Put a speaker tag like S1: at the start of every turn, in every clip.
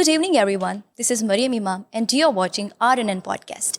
S1: Good evening everyone, this is Mariam Imam and you are watching RNN podcast.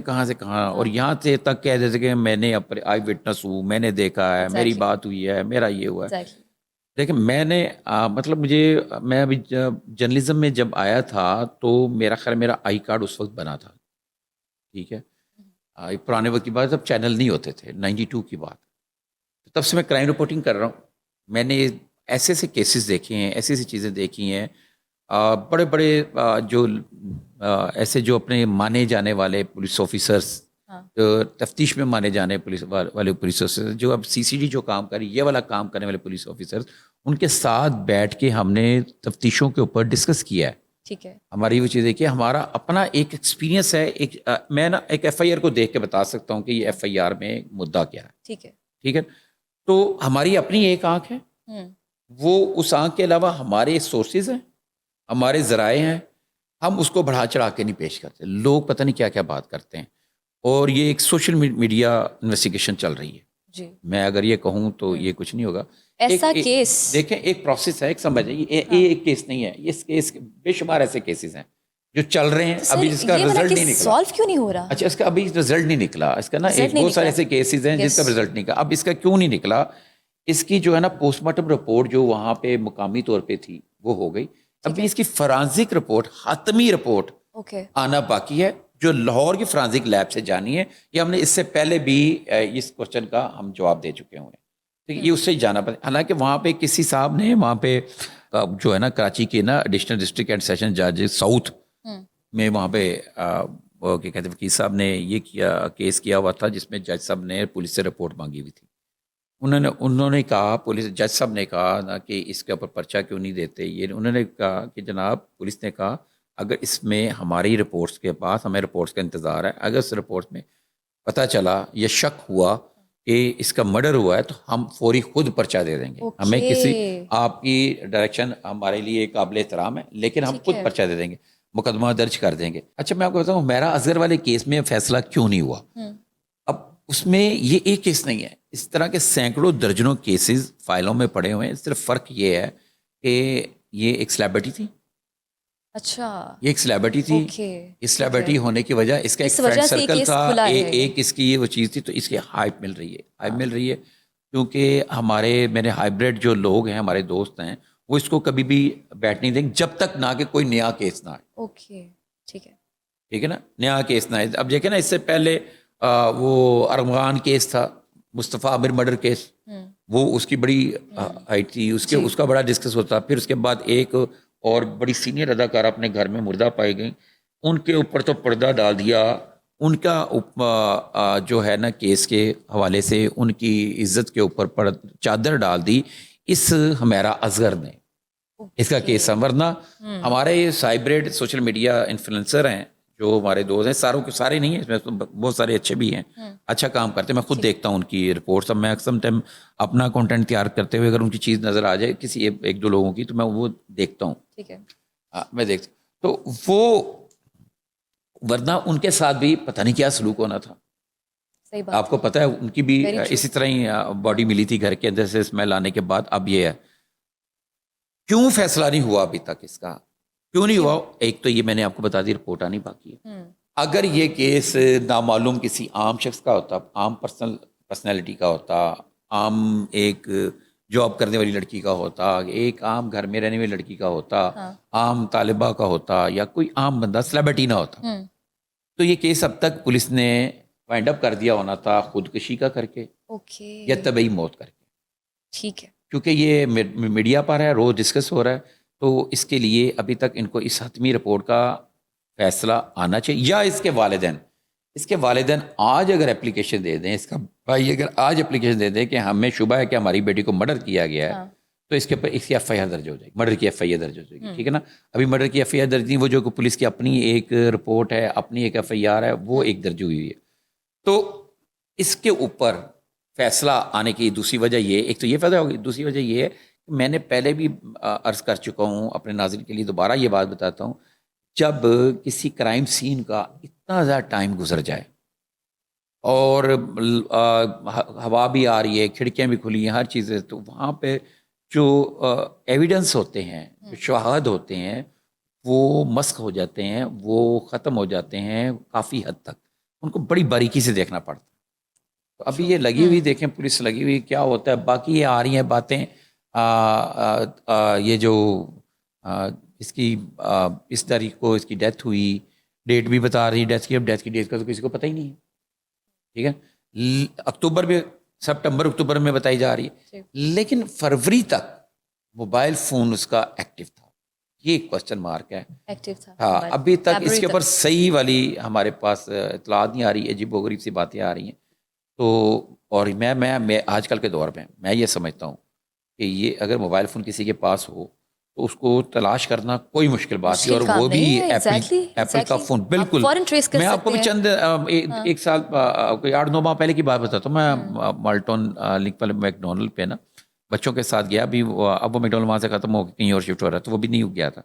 S2: کہاں سے کہاں، اور یہاں سے تک کہہ دیتے کہ میں نے آئی وٹنس ہوں، میں نے دیکھا ہے، میری
S1: Exactly.
S2: بات ہوئی ہے، میرا یہ ہوا ہے.
S1: Exactly.
S2: دیکھیں میں نے مطلب میں ابھی جرنلزم میں جب آیا تھا تو میرا خیال میرا آئی کارڈ اس وقت بنا تھا. ٹھیک ہے، پرانے وقت کی بات، جب چینل نہیں ہوتے تھے، 92 کی بات. تب سے میں کرائم رپورٹنگ کر رہا ہوں. میں نے ایسے ایسے کیسز دیکھے ہیں، ایسی ایسی چیزیں دیکھی ہیں. بڑے بڑے جو ایسے جو اپنے مانے جانے والے پولیس آفیسرس،
S1: ہاں.
S2: تفتیش میں مانے جانے والے پولیس آفیسر، جو اب سی سی ڈی جو کام کر یہ والا کام کرنے والے پولیس آفیسر، ان کے ساتھ بیٹھ کے ہم نے تفتیشوں کے اوپر ڈسکس کیا ہے.
S1: ٹھیک ہے.
S2: ہماری وہ چیز ہے کہ ہمارا اپنا ایک ایکسپیرینس ہے. میں نا ایک ایف آئی آر کو دیکھ کے بتا سکتا ہوں کہ یہ ایف آئی آر میں مدعا کیا ہے.
S1: ٹھیک ہے.
S2: ٹھیک ہے، تو ہماری اپنی ایک آنکھ ہے. وہ اس آنکھ کے علاوہ ہمارے سورسز ہیں، ہمارے ذرائع ہیں. ہم اس کو بڑھا چڑھا کے نہیں پیش کرتے. لوگ پتہ نہیں کیا کیا بات کرتے ہیں. اور یہ ایک سوشل میڈیا انویسٹیگیشن چل رہی ہے.
S1: جی.
S2: میں اگر یہ کہوں تو یہ کچھ نہیں ہوگا.
S1: ایسا کیس
S2: دیکھیں ایک پروسیس ہے، ایک سمجھیں، یہ ایک کیس نہیں ہے. اس کیس بے شمار ایسے کیسز ہیں جو چل رہے ہیں. ابھی اس کا رزلٹ نہیں نکلا.
S1: سالو کیوں نہیں ہو رہا؟
S2: اچھا، اس کا ابھی رزلٹ نہیں نکلا. اس کا نا ایک بہت سارے ایسے کیسز ہیں جس کا رزلٹ نہیں نکلا. اب اس کا کیوں نہیں نکلا؟ اس کی جو ہے نا پوسٹ مارٹم رپورٹ جو وہاں پہ مقامی طور پہ تھی وہ ہو گئی. ابھی اس کی فرانزک رپورٹ، حتمی رپورٹ آنا باقی ہے جو لاہور کی فرانزک لیب سے جانی ہے. یہ ہم نے اس سے پہلے بھی اس کوشچن کا ہم جواب دے چکے ہوئے ہیں. یہ اس سے جانا پڑے. حالانکہ وہاں پہ کسی صاحب نے وہاں پہ جو ہے نا کراچی کے نا ایڈیشنل ڈسٹرکٹ اینڈ سیشن جج ساؤتھ میں وہاں پہ کیا کہتے ہیں وکیل صاحب نے یہ کیس کیا ہوا تھا جس میں جج صاحب نے پولیس سے رپورٹ مانگی ہوئی تھی. انہوں نے کہا، پولیس جج صاحب نے کہا نا کہ اس کے اوپر پرچہ کیوں نہیں دیتے. یہ انہوں نے کہا کہ جناب پولیس نے کہا اگر اس میں ہماری رپورٹس کے پاس ہمیں رپورٹس کا انتظار ہے، اگر اس رپورٹ میں پتہ چلا یا شک ہوا کہ اس کا مرڈر ہوا ہے تو ہم فوری خود پرچہ دے دیں گے. ہمیں کسی آپ کی ڈائریکشن ہمارے لیے قابل احترام ہے، لیکن ہم خود پرچہ دے دیں گے، مقدمہ درج کر دیں گے. اچھا میں آپ کو بتاؤں میرا اصغر والے کیس میں فیصلہ کیوں نہیں ہوا. اب اس میں یہ ایک کیس نہیں ہے، اس طرح کے سینکڑوں درجنوں کیسز فائلوں میں پڑے ہوئے ہیں. صرف فرق یہ ہے کہ یہ ایک سلیبریٹی تھی.
S1: اچھا،
S2: یہ ایک سلیبریٹی تھی. اس سلیبریٹی ہونے کی وجہ اس کا ایک فرینڈ سرکل تھا، ایک اس کی یہ وہ چیز تھی، تو اس کی ہائپ مل رہی ہے. ہائپ مل رہی ہے کیونکہ میرے ہائبریڈ جو لوگ ہیں، ہمارے دوست ہیں، وہ اس کو کبھی بھی بیٹھ نہیں دیں گے جب تک نہ کہ کوئی نیا کیس نہ آئے.
S1: اوکے، ٹھیک ہے.
S2: ٹھیک ہے نا، نیا کیس نہ آئے. اب دیکھیں نا، اس سے پہلے وہ ارمغان کیس تھا، مصطفیٰ عامر مرڈر کیس، وہ اس کی بڑی ہائٹ تھی، اس کا بڑا ڈسکس ہوتا. پھر اس کے بعد ایک اور بڑی سینئر اداکارہ اپنے گھر میں مردہ پائی گئیں، ان کے اوپر تو پردہ ڈال دیا. ان کا جو ہے نا کیس کے حوالے سے ان کی عزت کے اوپر چادر ڈال دی اس ہمیرا اصغر نے. اس کا کیس ورنہ ہمارے سائبریڈ سوشل میڈیا انفلوئنسر ہیں جو ہمارے دوست ہیں، سارے نہیں ہیں، اس میں بہت سارے اچھے بھی ہیں، اچھا کام کرتے ہیں. میں خود دیکھتا ہوں ان کی رپورٹس. اب میکسیمم ٹائم اپنا کنٹینٹ تیار کرتے ہوئے اگر ان کی چیز نظر آ جائے کسی ایک دو لوگوں کی تو میں وہ دیکھتا ہوں.
S1: ٹھیک ہے،
S2: میں دیکھتا ہوں. تو وہ ورنہ ان کے ساتھ بھی پتہ نہیں کیا سلوک ہونا تھا. آپ کو پتہ ہے ان کی بھی اسی طرح ہی باڈی ملی تھی گھر کے اندر سے اسمیل آنے کے بعد. اب یہ ہے کیوں فیصلہ نہیں ہوا ابھی تک، اس کا کیوں نہیں ہوا؟ ایک تو یہ میں نے آپ کو بتا دی رپورٹ آنی باقی ہے. اگر یہ کیس نامعلوم کسی عام شخص کا ہوتا، عام پرسنالٹی کا ہوتا، عام ایک جاب کرنے والی لڑکی کا ہوتا، ایک عام گھر میں رہنے والی لڑکی کا ہوتا، عام طالبہ کا ہوتا، یا کوئی عام بندہ سلیبریٹی نہ ہوتا، تو یہ کیس اب تک پولیس نے وائنڈ اپ کر دیا ہونا تھا خودکشی کا کر کے یا طبعی موت کر کے.
S1: ٹھیک ہے،
S2: کیونکہ یہ میڈیا پر ہے، روز ڈسکس ہو رہا ہے. تو اس کے لیے ابھی تک ان کو اس حتمی رپورٹ کا فیصلہ آنا چاہیے. یا اس کے والدین آج اگر اپلیکیشن دے دیں، اس کا بھائی اگر آج اپلیکیشن دے دیں کہ ہمیں شبہ ہے کہ ہماری بیٹی کو مرڈر کیا گیا ہے، تو اس کے اوپر اس کی ایف آئی آر درج ہو جائے گی، مرڈر کی ایف آئی آر درج ہو جائے گی. ٹھیک ہے نا. ابھی مرڈر کی ایف آئی آر درج نہیں، وہ جو پولیس کی اپنی ایک رپورٹ ہے، اپنی ایک ایف آئی آر ہے، وہ ایک درج ہوئی ہے. تو اس کے اوپر فیصلہ آنے کی دوسری وجہ یہ، ایک تو یہ فائدہ ہوگی، دوسری وجہ یہ ہے کہ میں نے پہلے بھی عرض کر چکا ہوں، اپنے ناظرین کے لیے دوبارہ یہ بات بتاتا ہوں. جب کسی کرائم سین کا اتنا زیادہ ٹائم گزر جائے اور ہوا بھی آ رہی ہے، کھڑکیاں بھی کھلی ہیں، ہر چیزیں، تو وہاں پہ جو ایویڈنس ہوتے ہیں، جو شواہد ہوتے ہیں، وہ مسخ ہو جاتے ہیں، وہ ختم ہو جاتے ہیں کافی حد تک. ان کو بڑی باریکی سے دیکھنا پڑتا ہے. تو ابھی یہ لگی ہوئی دیکھیں پولیس لگی ہوئی کیا ہوتا ہے. باقی یہ آ رہی ہیں باتیں یہ جو اس کی اس تاریخ کو اس کی ڈیتھ ہوئی, ڈیٹ بھی بتا رہی ڈیتھ کی. اب ڈیتھ کی ڈیٹ کا تو کسی کو پتہ ہی نہیں ہے. ٹھیک ہے, اکتوبر میں سپٹمبر اکتوبر میں بتائی جا رہی ہے, لیکن فروری تک موبائل فون اس کا ایکٹیو تھا. یہ ایک کوشچن مارک ہے.
S1: ایکٹیو تھا.
S2: ہاں, ابھی تک اس کے اوپر صحیح والی ہمارے پاس اطلاعات نہیں آ رہی, عجیب و غریب سی باتیں آ رہی ہیں. تو اور میں آج کل کے دور میں یہ سمجھتا ہوں کہ یہ اگر موبائل فون کسی کے پاس ہو تو اس کو تلاش کرنا کوئی مشکل بات نہیں, اور وہ بھی ایپل کا فون. بالکل, میں آپ کو بھی چند ایک سال کوئی 8-9 ماہ پہلے کی بات بتاتا ہوں. میں مالٹون لنک والے میک ڈونلڈ پہ نا بچوں کے ساتھ گیا. ابھی اب وہ میک ڈونلڈ وہاں سے ختم ہو کے کہیں اور شفٹ ہو رہا تھا, وہ بھی نہیں گیا تھا.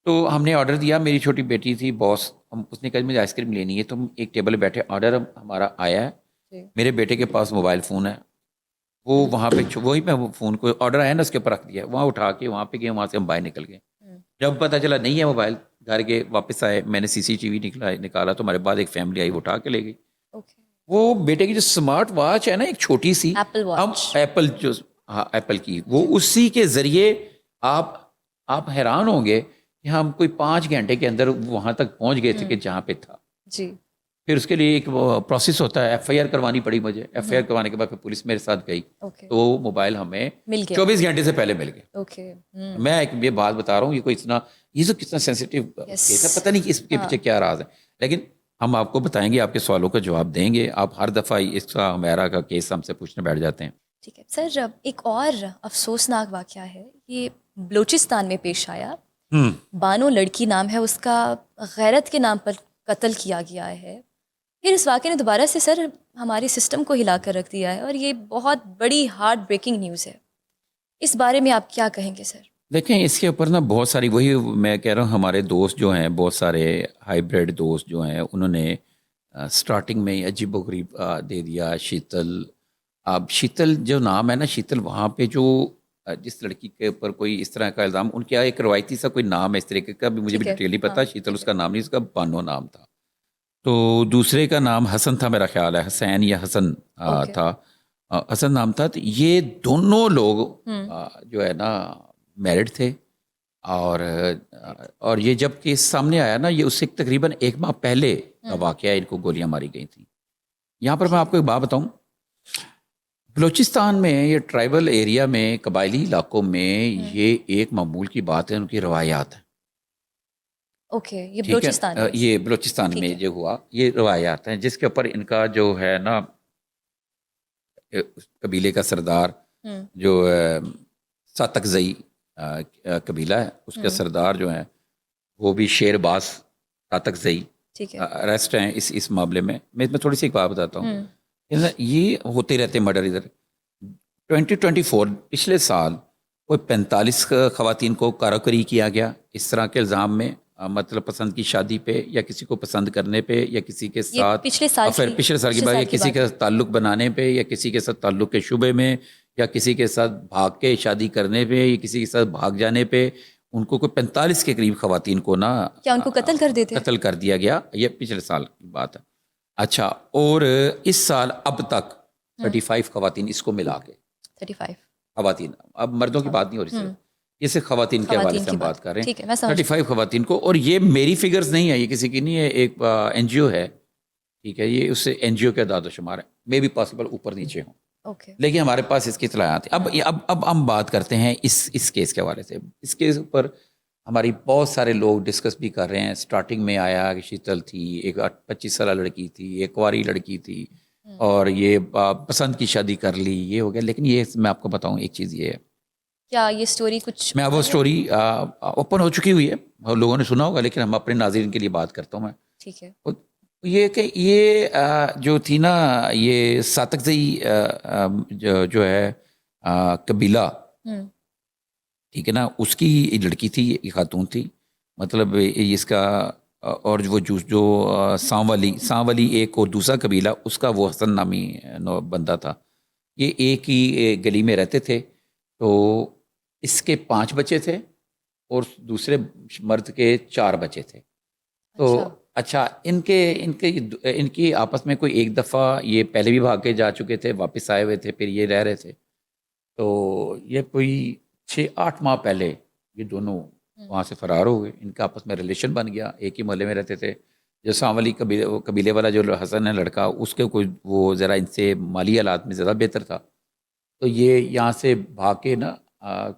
S2: تو ہم نے آرڈر دیا, میری چھوٹی بیٹی تھی باس, اس نے کہا مجھے آئس کریم لینی ہے. تو ہم ایک ٹیبل پہ بیٹھے, آرڈر ہمارا آیا ہے, میرے بیٹے کے پاس موبائل فون ہے, وہ وہاں پہ وہی میں فون کو آرڈر آیا نا اس کے اوپر رکھ دیا, وہاں اٹھا کے وہاں پہ گئے, وہاں سے ہم باہر نکل گئے. جب پتہ چلا نہیں ہے موبائل, گھر کے واپس آئے, میں نے CCTV نکالا تو ہمارے بعد ایک فیملی آئی, وہ اٹھا کے لے گئی. وہ بیٹے کی جو اسمارٹ واچ ہے نا ایک چھوٹی سی, ہم ایپل جو ایپل کی, وہ اسی کے ذریعے آپ حیران ہوں گے کہ ہم کوئی 5 گھنٹے کے اندر وہاں تک پہنچ گئے تھے کہ جہاں پہ تھا.
S1: جی.
S2: پھر اس کے لیے ایک پروسیس ہوتا ہے, FIR کروانی پڑی مجھے. FIR کروانے کے بعد پھر پولیس میرے ساتھ گئی, تو موبائل ہمیں 24 گھنٹے سے پہلے مل گئے. میں ایک یہ بات بتا رہا ہوں, یہ کوئی اتنا یہ تو کتنا سینسیٹیو کیس ہے, پتہ نہیں کہ اس کے پیچھے کیا راز ہے, لیکن ہم آپ کو بتائیں گے, آپ کے سوالوں کا جواب دیں گے. آپ ہر دفعہ اس کا ہمیرا کا کیس ہم سے پوچھنے بیٹھ جاتے ہیں.
S1: ٹھیک ہے سر, ایک اور افسوسناک واقعہ ہے, یہ بلوچستان میں پیش آیا. بانو لڑکی نام ہے اس کا, غیرت کے نام پر قتل کیا گیا ہے. پھر اس واقعے نے دوبارہ سے سر ہمارے سسٹم کو ہلا کر رکھ دیا ہے, اور یہ بہت بڑی ہارٹ بریکنگ نیوز ہے. اس بارے میں آپ کیا کہیں گے سر؟
S2: دیکھیں اس کے اوپر نا بہت ساری, وہی میں کہہ رہا ہوں, ہمارے دوست جو ہیں, بہت سارے ہائیبریڈ دوست جو ہیں, انہوں نے سٹارٹنگ میں عجیب و غریب دے دیا. شیتل, اب شیتل جو نام ہے نا, شیتل وہاں پہ جو جس لڑکی کے اوپر کوئی اس طرح کا الزام, ان کا ایک روایتی سا کوئی نام ہے اس طریقے کا, بھی مجھے بھی ڈیٹیل نہیں پتا. شیتل اس کا نام نہیں, اس کا بانو نام تھا. تو دوسرے کا نام حسن تھا میرا خیال ہے, حسین یا حسن تھا, حسن نام تھا. تو یہ دونوں لوگ جو ہے نا میرڈ تھے, اور یہ جب کیس سامنے آیا نا, یہ اس سے تقریباً 1 ماہ پہلے کا واقعہ, ان کو گولیاں ماری گئی تھیں. یہاں پر میں آپ کو ایک بات بتاؤں, بلوچستان میں یہ ٹرائبل ایریا میں, قبائلی علاقوں میں یہ ایک معمول کی بات ہے, ان کی روایات ہیں.
S1: یہ بلوچستان میں,
S2: یہ بلوچستان میں جو ہوا, یہ روایات ہیں جس کے اوپر ان کا جو ہے نا قبیلے کا سردار جو ساتکزئی قبیلہ ہے, اس کا سردار جو ہے وہ بھی شیر باز ساتکزئی اریسٹ ہیں اس معاملے میں. میں تھوڑی سی ایک بات بتاتا ہوں, یہ ہوتے رہتے مرڈر ادھر. 2024 پچھلے سال کوئی 45 خواتین کو کاراکری کیا گیا اس طرح کے الزام میں, مطلب پسند کی شادی پہ, یا کسی کو پسند کرنے پہ, یا کسی کے ساتھ پچھلے سال کی بات, یا کسی کے ساتھ تعلق بنانے پہ, یا کسی کے ساتھ تعلق کے شبے میں, یا کسی کے ساتھ بھاگ کے شادی کرنے پہ, یا کسی کے ساتھ بھاگ جانے پہ. ان کو کوئی 45 کے قریب خواتین کو نا
S1: کیا ان کو قتل
S2: کر دیا گیا. یہ پچھلے سال کی بات ہے. اچھا, اور اس سال اب تک 35 خواتین اس کو ملا کے
S1: 35
S2: خواتین, اب مردوں کی بات نہیں ہو رہی سر, یہ صرف خواتین کے حوالے سے ہم بات کر رہے ہیں. 35 خواتین کو, اور یہ میری فگرز نہیں ہے, یہ کسی کی نہیں ہے, ایک NGO ہے, ٹھیک ہے, یہ اس سے NGO کے اعداد و شمار ہے, مے بھی پاسبل اوپر نیچے ہوں, لیکن ہمارے پاس اس کی اطلاعات ہیں. اب ہم بات کرتے ہیں اس کیس کے حوالے سے. اس کیس پر ہماری بہت سارے لوگ ڈسکس بھی کر رہے ہیں. سٹارٹنگ میں آیا کہ شیتل تھی, ایک 25 سالہ لڑکی تھی, ایک کنواری لڑکی تھی, اور یہ پسند کی شادی کر لی, یہ ہو گیا. لیکن یہ میں آپ کو بتاؤں ایک چیز یہ ہے,
S1: کیا یہ سٹوری کچھ,
S2: میں وہ سٹوری اوپن ہو چکی ہوئی ہے, لوگوں نے سنا ہوگا, لیکن ہم اپنے ناظرین کے لیے بات کرتا ہوں میں.
S1: ٹھیک ہے.
S2: یہ کہ یہ جو تھی نا, یہ ساتکزئی جو ہے قبیلہ, ٹھیک ہے نا, اس کی لڑکی تھی, یہ خاتون تھی, مطلب اس کا, اور وہ جو سانولی ایک اور دوسرا قبیلہ, اس کا وہ حسن نامی بندہ تھا. یہ ایک ہی گلی میں رہتے تھے. تو اس کے 5 بچے تھے, اور دوسرے مرد کے 4 بچے تھے. تو اچھا ان کی آپس میں کوئی ایک دفعہ یہ پہلے بھی بھاگ کے جا چکے تھے, واپس آئے ہوئے تھے, پھر یہ رہ رہے تھے. تو یہ کوئی 6-8 ماہ پہلے یہ دونوں وہاں سے فرار ہو گئے. ان کا آپس میں ریلیشن بن گیا, ایک ہی محلے میں رہتے تھے. جو سام علی قبیلے والا جو حسن ہے لڑکا, اس کے کوئی وہ ذرا ان سے مالی حالات میں زیادہ بہتر تھا, تو یہ یہاں سے بھاگ کے نا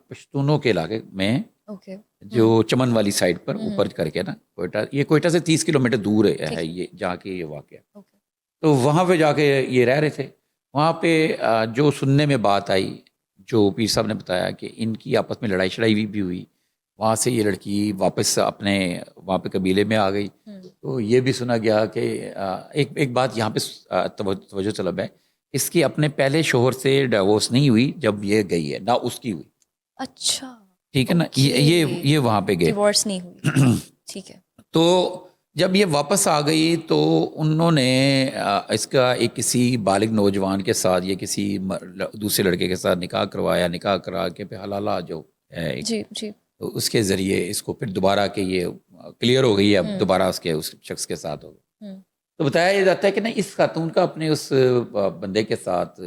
S2: پشتونوں کے علاقے میں
S1: اوکے.
S2: جو چمن والی سائڈ پر اوپر کر کے نا کوئٹہ, یہ کوئٹہ سے 30 کلومیٹر دور ہے یہ جہاں کے یہ واقع ہے. تو وہاں پہ جا کے یہ رہ رہے تھے. وہاں پہ جو سننے میں بات آئی, جو پیر صاحب نے بتایا کہ ان کی آپس میں لڑائی شڑائی بھی ہوئی, وہاں سے یہ لڑکی واپس اپنے وہاں پہ قبیلے میں آ گئی. تو یہ بھی سنا گیا کہ ایک بات یہاں پہ توجہ طلب ہے, اس کی اپنے پہلے شوہر سے ڈیورس نہیں ہوئی جب یہ گئی ہے, نہ اس کی ہوئی.
S1: اچھا,
S2: ٹھیک ہے نا, یہ وہاں پہ گئے,
S1: ڈیورس نہیں ہوئی. ٹھیک ہے.
S2: تو جب یہ واپس آ گئی تو انہوں نے اس کا ایک کسی بالغ نوجوان کے ساتھ یا کسی دوسرے لڑکے کے ساتھ نکاح کروایا. نکاح کرا کے پھر حلالہ جو ہے
S1: جی جی,
S2: تو اس کے ذریعے اس کو پھر دوبارہ کہ یہ کلیئر ہو گئی ہے, اب دوبارہ اس شخص کے ساتھ ہو گئی. تو بتایا جاتا ہے کہ نا اس خاتون کا اپنے اس بندے کے ساتھ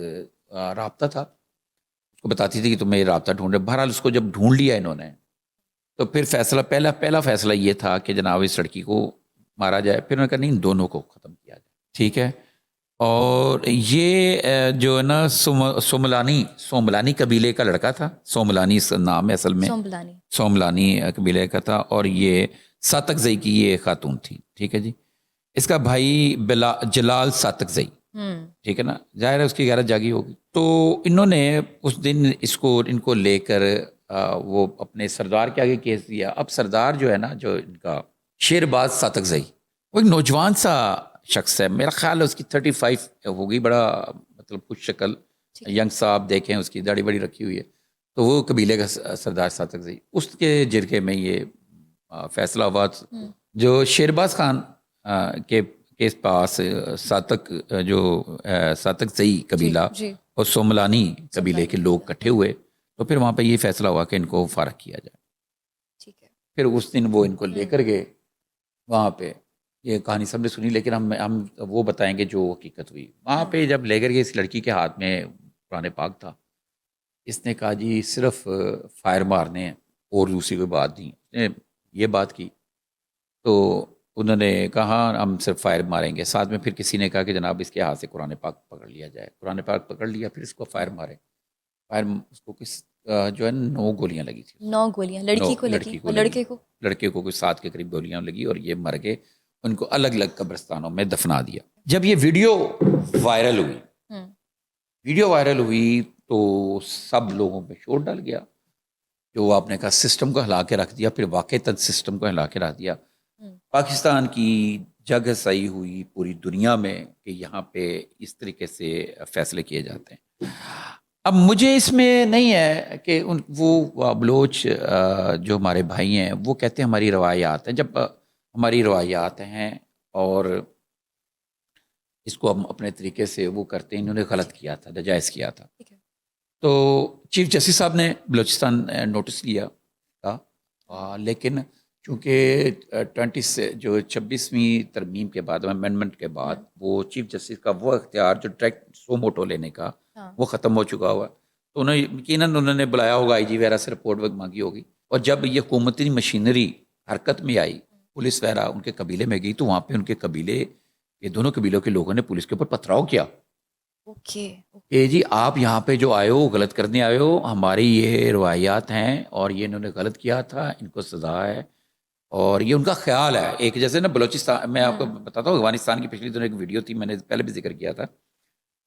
S2: رابطہ تھا. اس کو بتاتی تھی کہ تمہیں رابطہ ڈھونڈ رہے. بہرحال اس کو جب ڈھونڈ لیا انہوں نے, تو پھر فیصلہ پہلا فیصلہ یہ تھا کہ جناب اس لڑکی کو مارا جائے. پھر انہوں نے کہا نہیں, ان دونوں کو ختم کیا جائے. ٹھیک ہے. اور یہ جو ہے نا سوملانی قبیلے کا لڑکا تھا. سوملانی اس کا نام ہے اصل میں, سوملانی قبیلے کا تھا. اور یہ ساتکزئی کی یہ خاتون تھی. ٹھیک ہے جی. اس کا بھائی جلال ساتکزئی. ٹھیک ہے نا, ظاہر ہے اس کی غیرت جاگی ہوگی. تو انہوں نے اس دن ان کو لے کر وہ اپنے سردار کے آگے کیس دیا. اب سردار جو ہے نا, جو ان کا شیرباز ساتکزئی, وہ ایک نوجوان سا شخص ہے. میرا خیال ہے اس کی 35 ہوگی, بڑا مطلب خوش شکل ینگ صاحب دیکھیں, اس کی داڑھی بڑی رکھی ہوئی ہے. تو وہ قبیلے کا سردار ساتکزئی, اس کے جرگے میں یہ فیصلہ ہوا. جو شیرباز خان کے پاس ساتکزئی قبیلہ اور سوملانی قبیلے کے لوگ اکٹھے ہوئے. تو پھر وہاں پہ یہ فیصلہ ہوا کہ ان کو فارغ کیا جائے.
S1: ٹھیک ہے.
S2: پھر اس دن وہ ان کو لے کر گئے وہاں پہ. یہ کہانی سب نے سنی, لیکن ہم وہ بتائیں گے جو حقیقت ہوئی. وہاں پہ جب لے کر گئے, اس لڑکی کے ہاتھ میں قرآن پاک تھا. اس نے کہا جی صرف فائر مارنے ہیں اور دوسری کوئی بات نہیں. اس نے یہ بات کی تو انہوں نے کہا ہم صرف فائر ماریں گے. ساتھ میں پھر کسی نے کہا کہ جناب اس کے ہاتھ سے قرآن پاک پکڑ لیا جائے. قرآن پاک پکڑ لیا, پھر اس کو فائر مارے. فائر اس کو جو ہے 9 گولیاں لگی تھی.
S1: 9 گولیاں لڑکی کو لگی اور لڑکے کو
S2: کوئی 7 کے قریب گولیاں لگی, اور یہ مر گئے. ان کو الگ الگ قبرستانوں میں دفنا دیا. جب یہ ویڈیو وائرل ہوئی تو سب لوگوں پہ شور ڈال گیا. جو آپ نے کہا سسٹم کو ہلا کے رکھ دیا, پھر واقعتاً سسٹم کو ہلا کے رکھ دیا. پاکستان کی جگ صحیح ہوئی پوری دنیا میں کہ یہاں پہ اس طریقے سے فیصلے کیے جاتے ہیں. اب مجھے اس میں نہیں ہے کہ وہ بلوچ جو ہمارے بھائی ہیں وہ کہتے ہیں ہماری روایات ہیں. جب ہماری روایات ہیں اور اس کو ہم اپنے طریقے سے وہ کرتے ہیں, انہوں نے غلط کیا تھا, ناجائز کیا تھا. تو چیف جسٹس صاحب نے بلوچستان نوٹس لیا تھا, لیکن چونکہ 26ویں ترمیم کے بعد, امینڈمنٹ کے بعد, وہ چیف جسٹس کا وہ اختیار جو ڈائریکٹ سو موٹو لینے کا وہ ختم ہو چکا ہوا. تو یقیناً انہوں نے بلایا ہوگا آئی جی وغیرہ سے رپورٹ مانگی ہوگی. اور جب یہ حکومتی مشینری حرکت میں آئی, پولیس وغیرہ ان کے قبیلے میں گئی, تو وہاں پہ ان کے قبیلے کے دونوں قبیلوں کے لوگوں نے پولیس کے اوپر پتھراؤ کیا کہ جی آپ یہاں پہ جو آئے ہو غلط کرنے آئے ہو, ہماری یہ روایات ہیں اور یہ انہوں نے غلط کیا تھا, ان کو سزا ہے. اور یہ ان کا خیال ہے. ایک جیسے نا بلوچستان, میں آپ کو بتاتا ہوں, افغانستان کی پچھلی دنوں ایک ویڈیو تھی, میں نے پہلے بھی ذکر کیا تھا.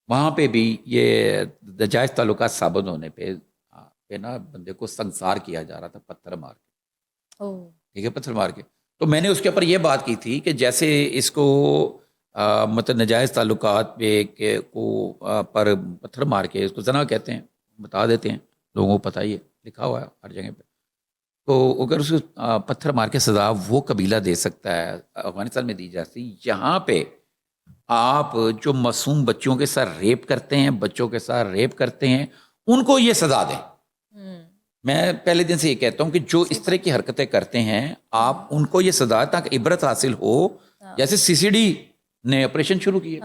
S2: وہاں پہ بھی یہ ناجائز تعلقات ثابت ہونے پہ نا بندے کو سنسار کیا جا رہا تھا پتھر مار کے. ٹھیک ہے, پتھر مار کے. تو میں نے اس کے اوپر یہ بات کی تھی کہ جیسے اس کو مطلب ناجائز تعلقات پہ پر پتھر مار کے, اس کو زنا کہتے ہیں, بتا دیتے ہیں لوگوں کو, پتہ ہی ہے, لکھا ہوا ہے ہر جگہ پہ. تو اگر اس کو پتھر مار کے سزا وہ قبیلہ دے سکتا ہے, افغانستان میں دی جاتی. یہاں پہ آپ جو معصوم بچوں کے ساتھ ریپ کرتے ہیں, ان کو یہ سزا دیں. میں پہلے دن سے یہ کہتا ہوں کہ جو اس طرح کی حرکتیں کرتے ہیں آپ ان کو یہ سزا تک عبرت حاصل ہو. جیسے سی سی ڈی نے آپریشن شروع کیے,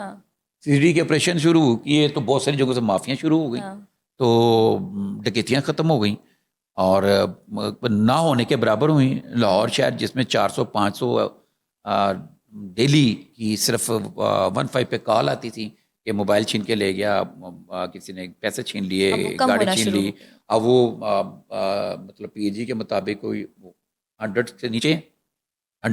S2: سی سی ڈی کے آپریشن شروع کیے تو بہت ساری جگہوں سے معافیاں شروع ہو گئی, تو ڈکیتیاں ختم ہو گئیں اور نہ ہونے کے برابر ہوئیں. لاہور شہر جس میں 400-500 ڈیلی کی صرف 15 پہ کال آتی تھی کہ موبائل چھین کے لے گیا, کسی نے پیسے چھین لیے, گاڑی چھین لی. اب وہ مطلب پی جی کے مطابق کوئی 100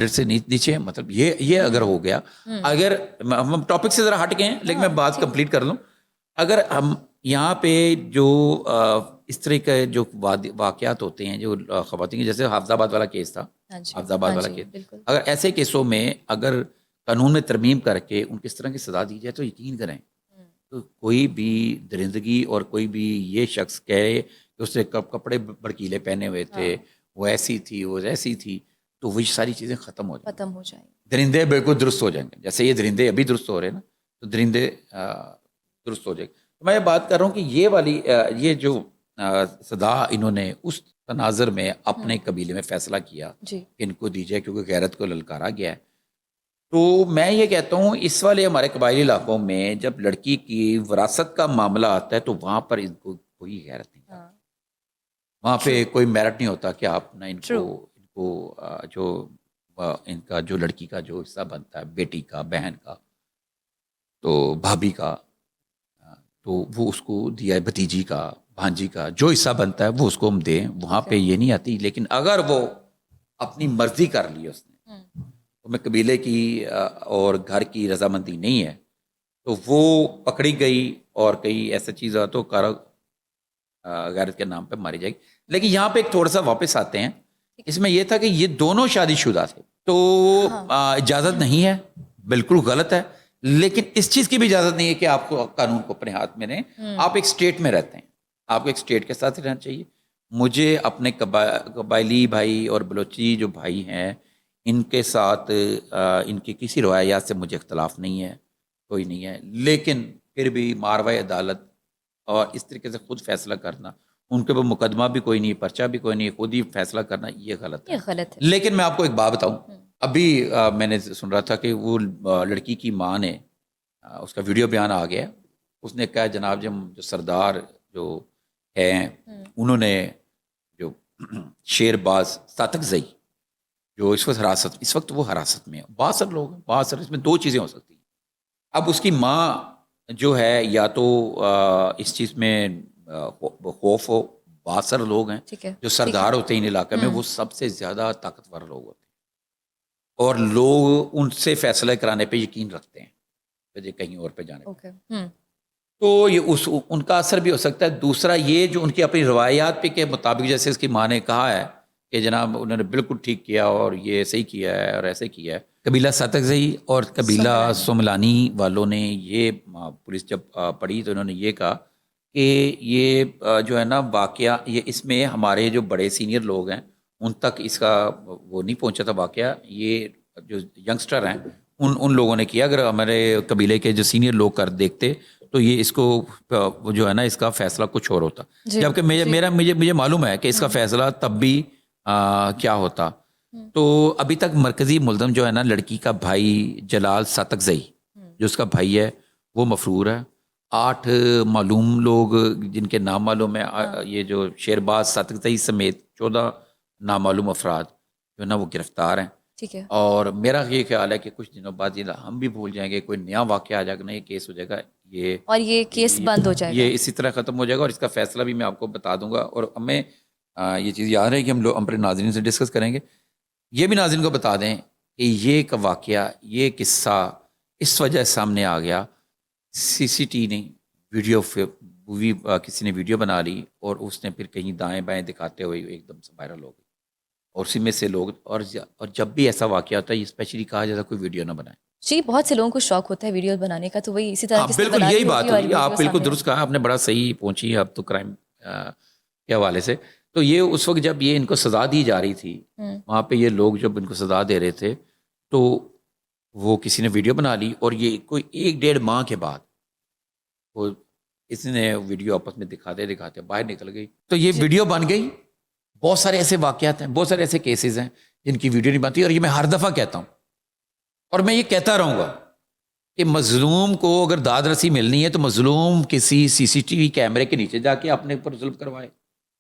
S2: سے نیچے مطلب یہ اگر ہو گیا, اگر ہم ٹاپک سے ذرا ہٹ گئے ہیں لیکن میں بات کمپلیٹ کر لوں. اگر ہم یہاں پہ جو اس طرح کے جو واقعات ہوتے ہیں جو خواتین, جیسے حافظ آباد والا کیس تھا, حافظ آباد والا کیس, اگر ایسے کیسوں میں اگر قانون میں ترمیم کر کے ان کو اس طرح کی سزا دی جائے تو یقین کریں تو کوئی بھی درندگی اور کوئی بھی یہ شخص کہے کہ اس نے کپڑے بڑکیلے پہنے ہوئے تھے, وہ ایسی تھی, وہ ایسی تھی, تو وہ ساری چیزیں ختم ہو جائیں, درندے بالکل درست ہو جائیں گے. جیسے یہ درندے ابھی درست ہو رہے ہیں نا, تو درندے درست ہو جائے گا. تو میں یہ بات کر رہا ہوں کہ یہ والی یہ جو سزا انہوں نے اس تناظر میں اپنے قبیلے میں فیصلہ کیا کہ ان کو دی جائے کیونکہ غیرت کو للکارا گیا ہے. تو میں یہ کہتا ہوں اس والے ہمارے قبائلی علاقوں میں جب لڑکی کی وراثت کا معاملہ آتا ہے تو وہاں پر ان کو کوئی غیرت نہیں آتی, وہاں پہ کوئی میرٹ نہیں ہوتا کہ آپ نہ ان کو جو ان کا جو لڑکی کا جو حصہ بنتا ہے, بیٹی کا, بہن کا, تو بھابھی کا, تو وہ اس کو دیا ہے, بھتیجی کا, بھانجی کا جو حصہ بنتا ہے وہ اس کو ہم دیں. وہاں پہ یہ نہیں آتی. لیکن اگر وہ اپنی مرضی کر لی اس نے, میں قبیلے کی اور گھر کی رضامندی نہیں ہے تو وہ پکڑی گئی اور کئی ایسا چیز ہوا تو غیرت کے نام پہ ماری جائے گی. لیکن یہاں پہ ایک تھوڑا سا واپس آتے ہیں, اس میں یہ تھا کہ یہ دونوں شادی شدہ تھے تو اجازت نہیں ہے, بالکل غلط ہے. لیکن اس چیز کی بھی اجازت نہیں ہے کہ آپ کو قانون کو اپنے ہاتھ میں لیں. آپ ایک اسٹیٹ میں رہتے ہیں, آپ کو ایک اسٹیٹ کے ساتھ رہنا چاہیے. مجھے اپنے قبائلی بھائی اور بلوچی جو بھائی ہیں ان کے ساتھ ان کی کسی روایات سے مجھے اختلاف نہیں ہے, کوئی نہیں ہے. لیکن پھر بھی ماروائے عدالت اور اس طریقے سے خود فیصلہ کرنا, ان کے اوپر مقدمہ بھی کوئی نہیں, پرچہ بھی کوئی نہیں, خود ہی فیصلہ کرنا, یہ غلط ہے. لیکن میں آپ کو ایک بات بتاؤں, ابھی میں نے سن رہا تھا کہ وہ لڑکی کی ماں نے, اس کا ویڈیو بیان آ گیا, اس نے کہا جناب جی ہم جو سردار جو ہیں انہوں نے جو شیر باز ساتک زئی جو اس وقت وہ حراست میں ہے, 62 لوگ ہیں, 62, اس میں 2 چیزیں ہو سکتی ہیں. اب اس کی ماں جو ہے یا تو اس چیز میں خوف ہو, 62 لوگ ہیں جو سردار ہوتے ہیں ان علاقے میں, وہ سب سے زیادہ طاقتور لوگ ہوتے ہیں اور لوگ ان سے فیصلہ کرانے پہ یقین رکھتے ہیں کہیں اور پہ جانے پہ. تو یہ ان کا اثر بھی ہو سکتا ہے. دوسرا یہ جو ان کی اپنی روایات پہ کے مطابق, جیسے اس کی ماں نے کہا ہے کہ جناب انہوں نے بالکل ٹھیک کیا اور یہ صحیح کیا ہے اور ایسے کیا ہے. قبیلہ ساتک زئی اور قبیلہ سوملانی والوں نے یہ پولیس جب پڑھی تو انہوں نے یہ کہا کہ یہ جو ہے نا واقعہ, یہ اس میں ہمارے جو بڑے سینئر لوگ ہیں ان تک اس کا وہ نہیں پہنچا تھا واقعہ, یہ جو ینگسٹر ہیں ان لوگوں نے کیا. اگر ہمارے قبیلے کے جو سینئر لوگ کر دیکھتے تو یہ اس کو جو ہے نا اس کا فیصلہ کچھ اور ہوتا. جبکہ مجھے معلوم ہے کہ اس کا فیصلہ تب بھی کیا ہوتا. تو ابھی تک مرکزی ملزم جو ہے نا لڑکی کا بھائی جلال ساتک زئی جو اس کا بھائی ہے وہ مفرور ہے. 8 معلوم لوگ جن کے نام معلوم ہے, یہ جو شیرباز ساتک زئی سمیت 14 نامعلوم افراد جو ہے نا وہ گرفتار ہیں. اور میرا یہ خیال ہے کہ کچھ دنوں بعد یہ ہم بھی بھول جائیں گے, کوئی نیا واقعہ آ جائے گا, نیا کیس ہو جائے گا, یہ
S1: کیس بند ہو جائے گا,
S2: یہ اسی طرح ختم ہو جائے گا. اور اس کا فیصلہ بھی میں آپ کو بتا دوں گا. اور ہمیں یہ چیز یاد ہے کہ ہم اپنے ناظرین سے ڈسکس کریں گے. یہ بھی ناظرین کو بتا دیں کہ یہ کا واقعہ, یہ قصہ اس وجہ سامنے آ گیا, سی سی ٹی نے ویڈیو کسی نے ویڈیو بنا لی اور اس نے پھر کہیں دائیں بائیں دکھاتے ہوئے ایک دم سے وائرل ہو گئی. اور اسی میں سے لوگ اور جب بھی ایسا واقعہ ہوتا ہے اسپیشلی کہا جاتا ہے کوئی ویڈیو نہ بنائے.
S1: جی, بہت سے لوگوں کو شوق ہوتا ہے ویڈیو بنانے کا, تو وہی اسی طرح
S2: بالکل یہی بات ہوئی, آپ بالکل درست کہا, آپ نے بڑا صحیح پہنچی اب تو کرائم کے حوالے سے. تو یہ اس وقت جب یہ ان کو سزا دی جا رہی تھی وہاں پہ یہ لوگ جب ان کو سزا دے رہے تھے تو وہ کسی نے ویڈیو بنا لی اور یہ کوئی 1-1.5 ماہ کے بعد وہ اس نے ویڈیو آپس میں دکھاتے باہر نکل گئی. تو یہ ویڈیو بن گئی بہت سارے ایسے واقعات ہیں, بہت سارے ایسے کیسز ہیں جن کی ویڈیو نہیں بنتی, اور یہ میں ہر دفعہ کہتا ہوں اور میں یہ کہتا رہوں گا کہ مظلوم کو اگر داد رسی ملنی ہے تو مظلوم کسی سی سی ٹی وی کیمرے کے نیچے جا کے اپنے اوپر ظلم کروائے,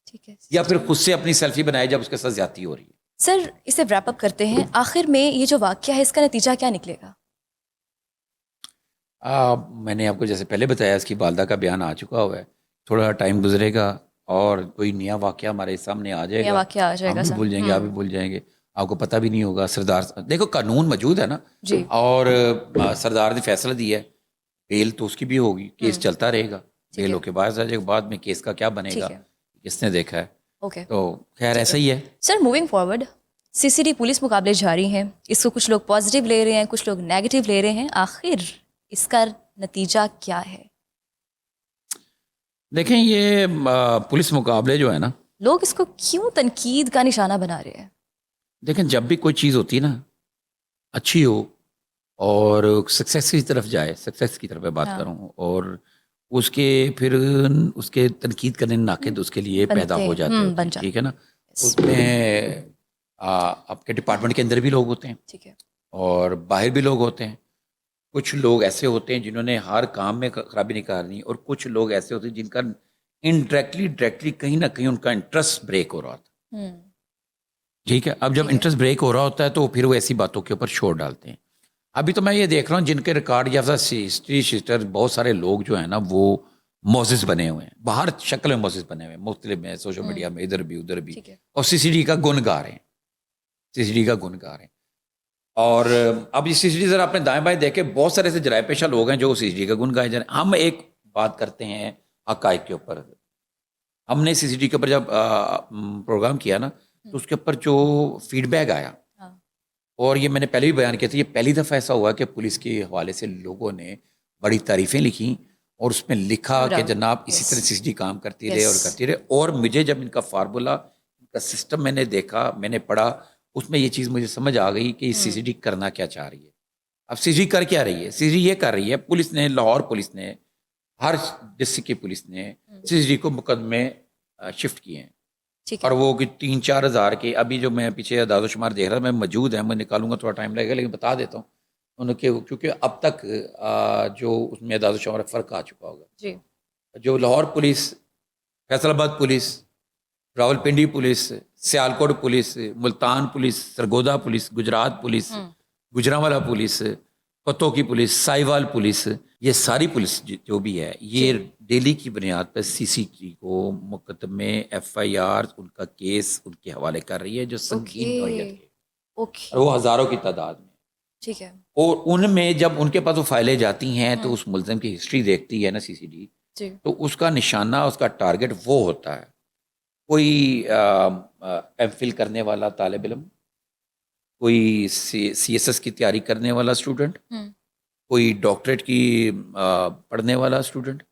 S1: ٹھیک ہے
S2: یا پھر خود سے اپنی سیلفی بنائے جب اس کے ساتھ زیادتی ہو رہی ہے.
S1: سر, اسے ریپ اپ کرتے ہیں, آخر میں یہ جو واقعہ ہے اس کا نتیجہ کیا نکلے گا؟
S2: میں نے آپ کو جیسے پہلے بتایا اس کی والدہ کا بیان آ چکا ہوا ہے, تھوڑا ٹائم گزرے گا اور کوئی نیا واقعہ ہمارے سامنے آ جائے
S1: نیا
S2: گا,
S1: واقعہ آ جائے
S2: ہم
S1: گا
S2: بھی
S1: سر.
S2: بھول جائیں گے, آپ بھی بھول جائیں گے, آپ کو پتہ بھی نہیں ہوگا. سردار دیکھو قانون موجود ہے نا,
S1: جی,
S2: اور سردار نے فیصلہ دیا ہے, بیل تو اس کی بھی ہوگی, کیس چلتا رہے گا, بیل ہو کے بعد آ جائے گا, بعد میں کیس کا کیا بنے گا,
S1: ٹھیک ہے,
S2: کس نے دیکھا ہے.
S1: اوکے,
S2: تو خیر ایسا ہی ہے.
S1: سر موونگ فارورڈ, سی سی ڈی پولیس مقابلے جاری ہیں, اس کو کچھ لوگ پازیٹیو لے رہے ہیں, کچھ لوگ نیگیٹو لے رہے ہیں, آخر اس کا نتیجہ کیا ہے؟
S2: دیکھیں یہ پولیس مقابلے جو ہے نا,
S1: لوگ اس کو کیوں تنقید کا نشانہ بنا رہے ہیں؟
S2: دیکھیں جب بھی کوئی چیز ہوتی ہے نا اچھی ہو اور سکسیس کی طرف جائے, سکسیس کی طرف میں بات کروں, اور اس کے پھر اس کے تنقید کرنے ناقد اس کے لیے پیدا ہو جاتے ہیں, ٹھیک ہے نا. اس میں آپ کے ڈپارٹمنٹ کے اندر بھی لوگ ہوتے ہیں,
S1: ٹھیک ہے,
S2: اور باہر بھی لوگ ہوتے ہیں. کچھ لوگ ایسے ہوتے ہیں جنہوں نے ہر کام میں خرابی نکالنی, اور کچھ لوگ ایسے ہوتے ہیں جن کا ڈائریکٹلی کہیں نہ کہیں ان کا انٹرسٹ بریک ہو رہا ہوتا ہے. ٹھیک ہے, اب جب انٹرسٹ بریک ہو رہا ہوتا ہے تو پھر وہ ایسی باتوں کے اوپر شور ڈالتے ہیں. ابھی تو میں یہ دیکھ رہا ہوں جن کے ریکارڈ یا ہسٹری شیٹر بہت سارے لوگ جو ہیں نا وہ موزز بنے ہوئے ہیں, باہر شکل میں موزز بنے ہوئے ہیں, مختلف میں سوشل میڈیا میں ادھر بھی ادھر بھی, اور سی سی ڈی کا گن گا رہے ہیں, سی سی ڈی کا گن گا رہے ہیں. اور اب یہ سی سی ڈی ذرا اپنے دائیں بائیں دیکھے, بہت سارے ایسے جرائم پیشہ لوگ ہیں جو سی سی ڈی کا گن گائے جا رہے ہیں. ہم ایک بات کرتے ہیں حقائق کے اوپر. ہم نے سی سی ڈی کے اوپر جب پروگرام کیا نا تو اس کے اوپر جو فیڈ بیک آیا, اور یہ میں نے پہلے بھی بیان کیا تھا, یہ پہلی دفعہ ایسا ہوا کہ پولیس کے حوالے سے لوگوں نے بڑی تعریفیں لکھیں, اور اس میں لکھا کہ جناب اسی طرح سی سی ڈی کام کرتی رہے اور کرتی رہے. اور مجھے جب ان کا فارمولا, ان کا سسٹم میں نے دیکھا, میں نے پڑھا, اس میں یہ چیز مجھے سمجھ آ گئی کہ سی سی ڈی کرنا کیا چاہ رہی ہے. اب سی سی ڈی کر کیا رہی ہے؟ سی سی ڈی یہ کر رہی ہے, پولیس نے, لاہور پولیس نے, ہر ڈسٹرکٹ کی پولیس نے سی سی ڈی کو مقدمے شفٹ کیے ہیں, اور وہ کہ 3-4 ہزار کے, ابھی جو میں پیچھے اعداد و شمار دیکھ رہا میں موجود ہیں, میں نکالوں گا تھوڑا ٹائم لگے گا, لیکن بتا دیتا ہوں انہوں کے, کیونکہ اب تک جو اس میں اعداد و شمار فرق آ چکا ہوگا. جو لاہور پولیس, فیصل آباد police, Rawal Pindi police, Sialkot police, Multan police, Sargodha police, Gujarat police, Gujranwala police, پتوں کی پولیس, سائیوال پولیس, یہ ساری پولیس جو بھی ہے یہ ڈیلی کی بنیاد پر سی سی ٹی کو مقدمے, ایف آئی آر, ان کا کیس ان کے حوالے کر رہی ہے جو سنگین نوعیت کے, اور وہ ہزاروں کی تعداد میں.
S1: ٹھیک ہے,
S2: اور ان میں جب ان کے پاس وہ فائلیں جاتی ہیں تو اس ملزم کی ہسٹری دیکھتی ہے نا سی سی ڈی, تو اس کا نشانہ, اس کا ٹارگٹ وہ ہوتا ہے کوئی ایم فل کرنے والا طالب علم, کوئی سی ایس ایس کی تیاری کرنے والا اسٹوڈنٹ, کوئی ڈاکٹریٹ کی پڑھنے والا اسٹوڈنٹ,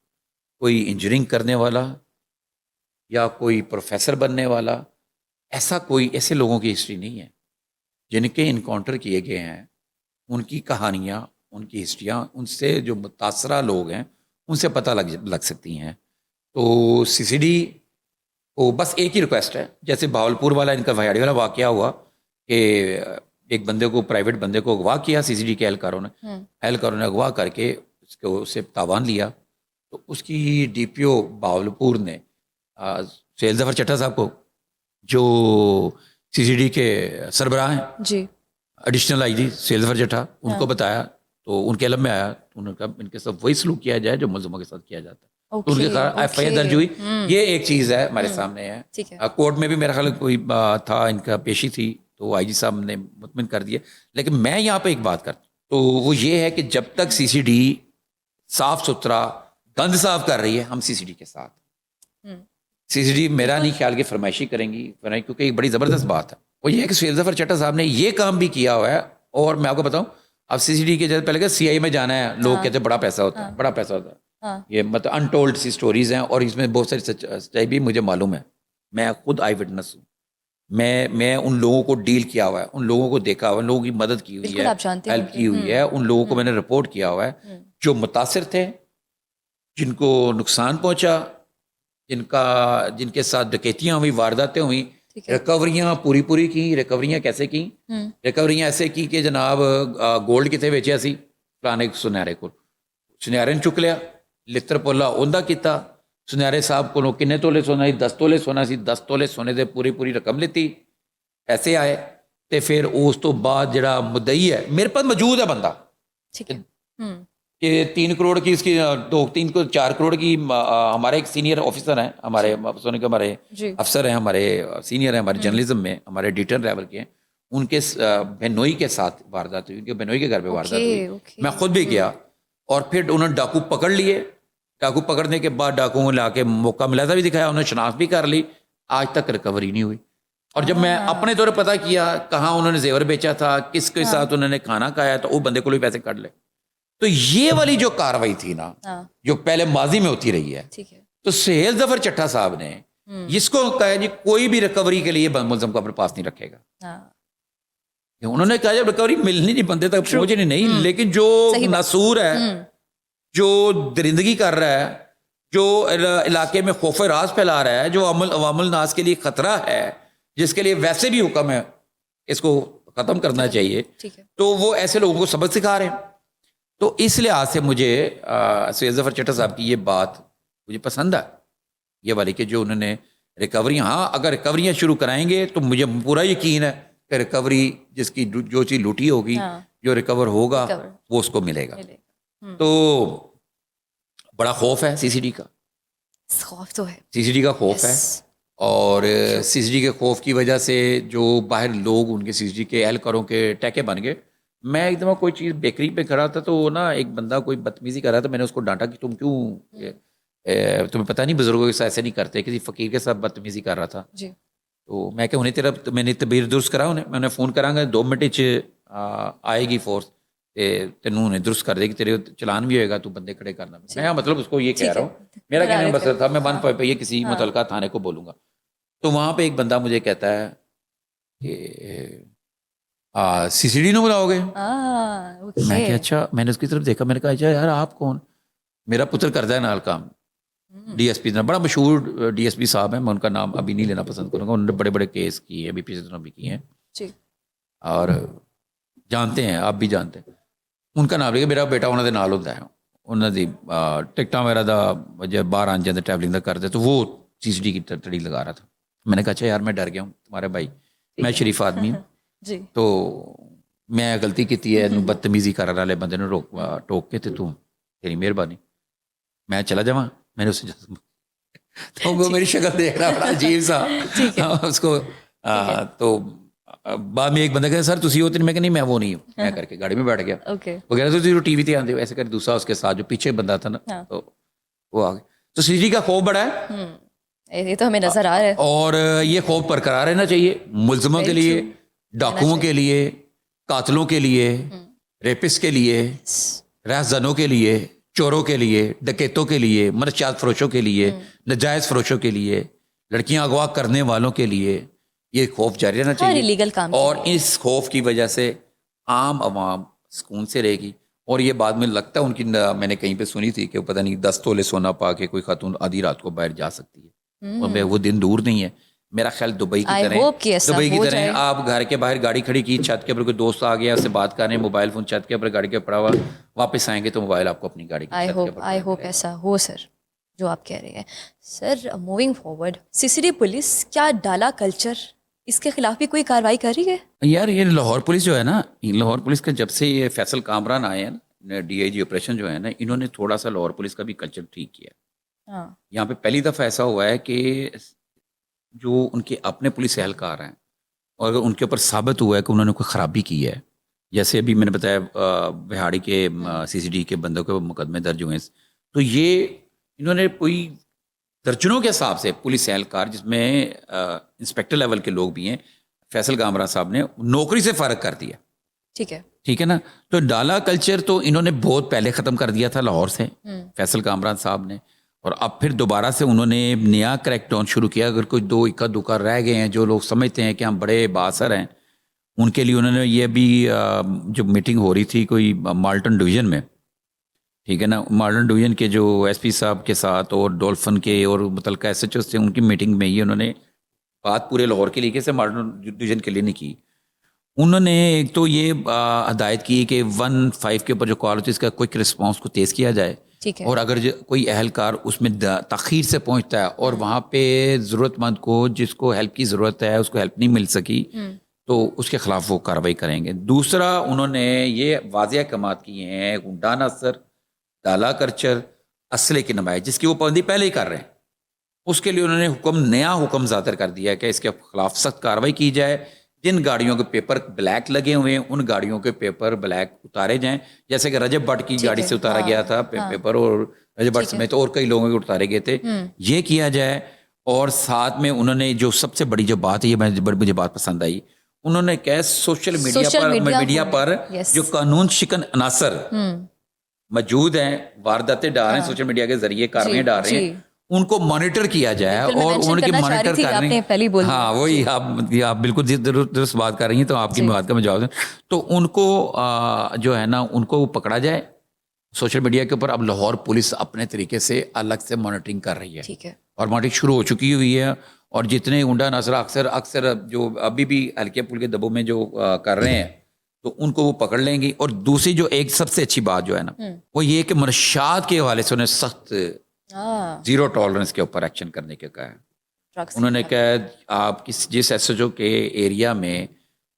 S2: کوئی انجینئرنگ کرنے والا, یا کوئی پروفیسر بننے والا. ایسے لوگوں کی ہسٹری نہیں ہے. جن کے انکاؤنٹر کیے گئے ہیں ان کی کہانیاں, ان کی ہسٹریاں, ان سے جو متاثرہ لوگ ہیں ان سے پتہ لگ سکتی ہیں. تو سی سی ڈی کو بس ایک ہی ریکویسٹ ہے, جیسے بہاولپور والا ان کا وہاڑی والا واقعہ ہوا کہ ایک بندے کو, پرائیویٹ بندے کو اغوا کیا سی سی ڈی کے اہلکاروں نے اغوا کر کے اسے تاوان لیا, تو اس کی ڈی پی او بہاولپور نے سہیل ظفر چٹھا صاحب کو, جو سی سی ڈی کے سربراہ ہیں,
S1: جی,
S2: ایڈیشنل آئی جی سہیل ظفر چٹھا, ان کو بتایا, تو ان کے علم میں آیا, تو انہوں نے کہا ان کے ساتھ وہی سلوک کیا جائے جو ملزموں کے ساتھ کیا جاتا ہے. تو ان کے خلاف ایف آئی آر درج ہوئی. یہ ایک چیز ہے ہمارے سامنے ہے. کورٹ میں بھی میرا خیال کوئی تھا, ان کا پیشی تھی, تو آئی جی صاحب نے مطمئن کر دیا. لیکن میں یہاں پہ ایک بات کرتا ہوں, تو وہ یہ ہے کہ جب تک سی سی ڈی صاف ستھرا گند صاف کر رہی ہے, ہم سی سی ڈی کے ساتھ. سی سی ڈی میرا نہیں خیال کہ فرمائشی کریں گی, کیونکہ ایک بڑی زبردست بات ہے, وہ یہ ہے کہ سہیل ظفر چٹھا صاحب نے یہ کام بھی کیا ہوا ہے. اور میں آپ کو بتاؤں, اب سی سی ڈی کے جیسے پہلے کہ سی آئی میں جانا ہے, لوگ کہتے ہیں بڑا پیسہ ہوتا ہے, بڑا پیسہ ہوتا ہے. یہ مطلب انٹولڈ سی سٹوریز ہیں, اور اس میں بہت ساری سچائی بھی مجھے معلوم ہے. میں خود آئی وٹنس ہوں, میں ان لوگوں کو ڈیل کیا ہوا ہے, ان لوگوں کو دیکھا ہوا ہے, ان لوگوں کی مدد کی ہوئی ہے, ہیلپ کی ہوئی ہے, ان لوگوں کو میں نے رپورٹ کیا ہوا ہے جو متاثر تھے, جن کو نقصان پہنچا, جن کے ساتھ ڈکیتیاں ہوئی, وارداتیں ہوئیں, ریکوریاں پوری کی. ریکوریاں کیسے کی؟ ریکوریاں ایسے کی کہ جناب گولڈ کتے ویچیا سی فلانے سنیارے کو, سنیارے نے چک لیا, لتر پولا اوندا کیتا. سنیارے صاحب کو کنے تولے سونا سی؟ 10 تولے سونا سی. 10 تولے سونے دے پوری رقم لیتی, پیسے آئے. تے پھر اس تو بعد جڑا مدعی ہے میرے پاس موجود ہے بندہ کہ 3 کروڑ کی اس کی 4 کروڑ کی. ہمارے ایک سینئر آفیسر ہیں, ہمارے ہمارے افسر ہیں, ہمارے سینئر ہیں ہمارے جرنلزم میں, ہمارے ایڈیٹر لیول کے ہیں. ان کے بہنوئی کے ساتھ واردات ہوئی, ان کے بہنوئی کے گھر پہ واردات ہوئی. میں خود بھی گیا اور پھر انہوں نے ڈاکو پکڑ لیے. ڈاکو پکڑنے کے بعد ڈاکوؤں لا کے موقع ملا تھا بھی دکھایا, انہوں نے شناخت بھی کر لی. آج تک ریکوری نہیں ہوئی. اور جب میں اپنے طور پتہ کیا کہاں انہوں نے زیور بیچا تھا, کس کے ساتھ انہوں نے کھانا کھایا, تو وہ بندے کو بھی پیسے کٹ لے. تو یہ والی جو کاروائی تھی نا, جو پہلے ماضی میں ہوتی رہی ہے, تو سہیل ظفر چٹھا صاحب نے جس کو کہا جی کوئی بھی ریکوری کے لیے ملزم کو اپنے پاس نہیں رکھے گا. انہوں نے کہا جب ریکوری ملنی نہیں, بندے تک پہنچنی نہیں, لیکن جو ناسور ہے, جو درندگی کر رہا ہے, جو علاقے میں خوف راز پھیلا رہا ہے, جو عوام الناس کے لیے خطرہ ہے, جس کے لیے ویسے بھی حکم ہے اس کو ختم کرنا چاہیے, تو وہ ایسے لوگوں کو سبق سکھا رہے ہیں. تو اس لحاظ سے مجھے سید ظفر چٹھا صاحب کی یہ بات مجھے پسند ہے, یہ والی کہ جو انہوں نے ریکوریاں, ہاں اگر ریکوریاں شروع کرائیں گے تو مجھے پورا یقین ہے کہ ریکوری جس کی جو چیز لوٹی ہوگی, جو ریکور ہوگا وہ اس کو ملے گا. تو بڑا خوف ہے سی سی ڈی کا,
S1: خوف تو ہے,
S2: سی سی ڈی کا خوف ہے. اور سی سی ڈی کے خوف کی وجہ سے جو باہر لوگ ان کے سی سی ڈی کے اہلکاروں کے ٹیکے بن گئے. میں ایک دفعہ کوئی چیز بیکری پہ کھڑا تھا, تو نا ایک بندہ کوئی بدتمیزی کر رہا تھا. میں نے اس کو ڈانٹا کہ تم کیوں, تمہیں پتہ نہیں بزرگوں کے ساتھ ایسے نہیں کرتے. کسی فقیر کے ساتھ بدتمیزی کر رہا تھا. تو میں کہ انہیں میں نے طبیعت درست کرا, میں انہیں فون کراں گا 2 منٹ آئے گی فورس, تینوں نے درست کر دے گی, تیرے چلان بھی ہوئے گا, تو بندے کھڑے کرنا. میں مطلب اس کو یہ کہہ رہا ہوں, میرا کہنے کا مسئلہ تھا میں 1 پہ یہ کسی متعلقہ تھانے کو بولوں گا. تو وہاں پہ ایک بندہ مجھے کہتا ہے کہ سی سی ڈی نو بلاؤ گے؟ میں کہ اچھا. میں نے اس کی طرف دیکھا, میں نے کہا اچھا یار آپ کون؟ میرا پتر کرتا ہے نال کام, ڈی ایس پی, بڑا مشہور ڈی ایس پی صاحب ہیں. میں ان کا نام ابھی نہیں لینا پسند کروں گا, انہوں نے بڑے بڑے کیس کیے ہیں, ابھی پچھلے دنوں بھی کیے ہیں, اور جانتے ہیں, آپ بھی جانتے ہیں. ان کا نام لے کے میرا بیٹا انہوں نے نال ہوتا ہے, انہوں نے ٹکٹاں وغیرہ دا جب باہر آن جاتے ٹریولنگ دا کرتے, تو وہ سی سی ڈی کی تڑی لگا رہا تھا. میں نے کہا اچھا یار میں ڈر گیا ہوں, تمہارے بھائی, میں شریف آدمی ہوں, تو میں غلطی کی ہے, بدتمیزی کر رہا والے بندے نے ٹوک کے, تو تیری مہربانی, میں چلا جاواں. میں نے اسے تو وہ میری شکل دیکھ رہا بڑا عجیب سا اس کو. تو بعد میں ایک بندہ کہا سر تسی ہوتے نہیں, میں کہ نہیں میں وہ نہیں ہوں. میں کر کے گاڑی میں بیٹھ گیا, وہ کہہ رہا تھا ٹی وی تے آندے ہو, ایسے کر. دوسرا اس کے ساتھ جو پیچھے بندہ تھا نا, تو وہ آ گیا. تو سی ڈی کا خوف بڑا ہے,
S1: یہ تو ہمیں نظر آ رہا ہے,
S2: اور یہ خوف برقرار رہنا چاہیے ملزموں کے لیے, ڈاکوؤں کے لیے, قاتلوں کے لیے, ریپسٹ کے لیے, رہزنوں کے لیے, چوروں کے لیے, ڈکیتوں کے لیے, منشیات فروشوں کے لیے, نجائز فروشوں کے لیے, لڑکیاں اغوا کرنے والوں کے لیے. یہ خوف جاری رہنا چاہیے, اور اس خوف کی وجہ سے عام عوام سکون سے رہے گی. اور یہ بعد میں لگتا ہے ان کی, میں نے کہیں پہ سنی تھی کہ پتہ نہیں 10 تولے سونا پا کے کوئی خاتون آدھی رات کو باہر جا سکتی ہے, اور وہ دن دور نہیں ہے. میرا خیال دبئی کی طرح آپ گھر کے باہر گاڑی کھڑی کی, چھت کے اوپر کوئی دوست آ گیا, اس سے بات کر رہے ہیں, موبائل فون چھت کے اوپر گاڑی کے پڑا ہوا, واپس آئیں گے تو موبائل آپ کو اپنی گاڑی کی چھت کے اوپر.
S1: آئی ہوپ ایسا ہو سر جو آپ کہہ رہے ہیں. سر موونگ فارورڈ, سی سی ڈی پولیس کیا ڈالا کلچر, اس کے خلاف بھی کوئی کارروائی کر رہی ہے؟
S2: یار یہ لاہور پولیس جو ہے نا, لاہور پولیس کا جب سے یہ فیصل کامران آئے ہیں نا, ڈی آئی جی آپریشن جو ہے نا, انہوں نے تھوڑا سا لاہور پولیس کا بھی کلچر ٹھیک کیا. یہاں پہ پہلی دفعہ ایسا ہوا ہے کہ جو ان کے اپنے پولیس اہلکار ہیں, اور اگر ان کے اوپر ثابت ہوا ہے کہ انہوں نے کوئی خرابی کی ہے, جیسے ابھی میں نے بتایا بہاڑی کے سی سی ڈی کے بندوں کے مقدمے درج ہوئے ہیں, تو یہ انہوں نے کوئی درجنوں کے حساب سے پولیس اہلکار, جس میں انسپیکٹر لیول کے لوگ بھی ہیں, فیصل کامران صاحب نے نوکری سے فارغ کر دیا. ٹھیک ہے نا. تو ڈالا کلچر تو انہوں نے بہت پہلے ختم کر دیا تھا لاہور سے, فیصل کامران صاحب نے, اور اب پھر دوبارہ سے انہوں نے نیا کریک ڈاؤن شروع کیا. اگر کوئی 2 اکا دکا رہ گئے ہیں جو لوگ سمجھتے ہیں کہ ہم بڑے بااثر ہیں, ان کے لیے انہوں نے یہ بھی جو میٹنگ ہو رہی تھی کوئی مالٹن ڈویژن میں, ٹھیک ہے نا, مالٹن ڈویژن کے جو ایس پی صاحب کے ساتھ اور ڈولفن کے اور متعلقہ ایس ایچ او سے ان کی میٹنگ میں یہ انہوں نے بات پورے لاہور کے لیے سے ماڈرن ڈویژن کے لیے نہیں کی. انہوں نے ایک تو یہ ہدایت کی کہ 1-5 کے اوپر جو کال ہوتی ہے اس کا کوئک رسپانس کو تیز کیا جائے,
S1: ٹھیک ہے.
S2: اور اگر کوئی اہلکار اس میں تاخیر سے پہنچتا ہے اور وہاں پہ ضرورت مند کو جس کو ہیلپ کی ضرورت ہے اس کو ہیلپ نہیں مل سکی تو اس کے خلاف وہ کارروائی کریں گے. دوسرا انہوں نے یہ واضح احکامات کیے ہیں گنڈا ناصر, ڈالا کرچر, اسلحے کی نمائش جس کی وہ پابندی پہلے ہی کر رہے ہیں, اس کے لیے انہوں نے نیا حکم صادر کر دیا ہے کہ اس کے خلاف سخت کارروائی کی جائے. جن گاڑیوں کے پیپر بلیک لگے ہوئے ہیں ان گاڑیوں کے پیپر بلیک اتارے جائیں, جیسے کہ رجب بٹ کی گاڑی سے اتارا گیا تھا پیپر, اور رجب بٹ سمیت اور کئی لوگوں کے اتارے گئے تھے, یہ کیا جائے. اور ساتھ میں انہوں نے جو سب سے بڑی جو بات ہے, یہ مجھے بات پسند آئی, انہوں نے کہا سوشل میڈیا پر جو قانون شکن عناصر موجود ہیں, وارداتیں ڈال رہے ہیں سوشل میڈیا کے ذریعے, کاروائیاں ڈال رہے ہیں, ان کو مانیٹر کیا جائے. اور ان کی مانیٹر کرنے, ہاں وہی آپ بالکل درست بات کر رہی ہیں, تو آپ کی بات کا میں جواب دوں تو ان کو جو ہے نا ان کو پکڑا جائے سوشل میڈیا کے اوپر. اب لاہور پولیس اپنے طریقے سے الگ سے مانیٹرنگ کر رہی ہے, اور مانیٹرنگ شروع ہو چکی ہوئی ہے. اور جتنے گنڈا ناصر اکثر جو ابھی بھی ہلکے پھلکے دبوں میں جو کر رہے ہیں تو ان کو وہ پکڑ لیں گی. اور دوسری جو ایک سب سے اچھی بات جو ہے نا وہ یہ کہ منشیات کے حوالے سے انہیں سخت زیرو ٹالرنس کے اوپر ایکشن کرنے کے کہا ہے. انہوں نے کہا آپ جس ایس ایچ او کے ایریا میں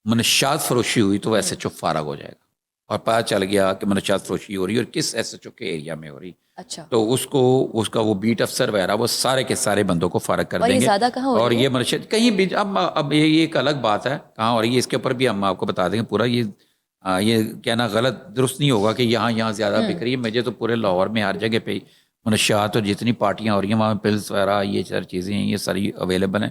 S2: منشیات فروشی ہوئی تو وہ ایس ایچ او فارغ ہو جائے گا, اور پتہ چل گیا کہ منشیات فروشی ہو رہی ہے اور کس ایس ایچ او کے ایریا میں ہو رہی, تو اس کا وہ بیٹ افسر وغیرہ وہ سارے کے سارے بندوں کو فارغ کر دیں گے. اور یہ منشیات کہیں بھی اب یہ ایک الگ بات ہے کہاں ہو رہی ہے, اس کے اوپر بھی ہم آپ کو بتا دیں گے پورا. یہ کہنا غلط درست نہیں ہوگا کہ یہاں زیادہ بک رہی ہے. مجھے تو پورے لاہور میں ہر جگہ پہ منشیات اور جتنی پارٹیاں ہو رہی ہیں وہاں پلس وغیرہ یہ ساری چیزیں ہیں, یہ ساری اویلیبل ہیں,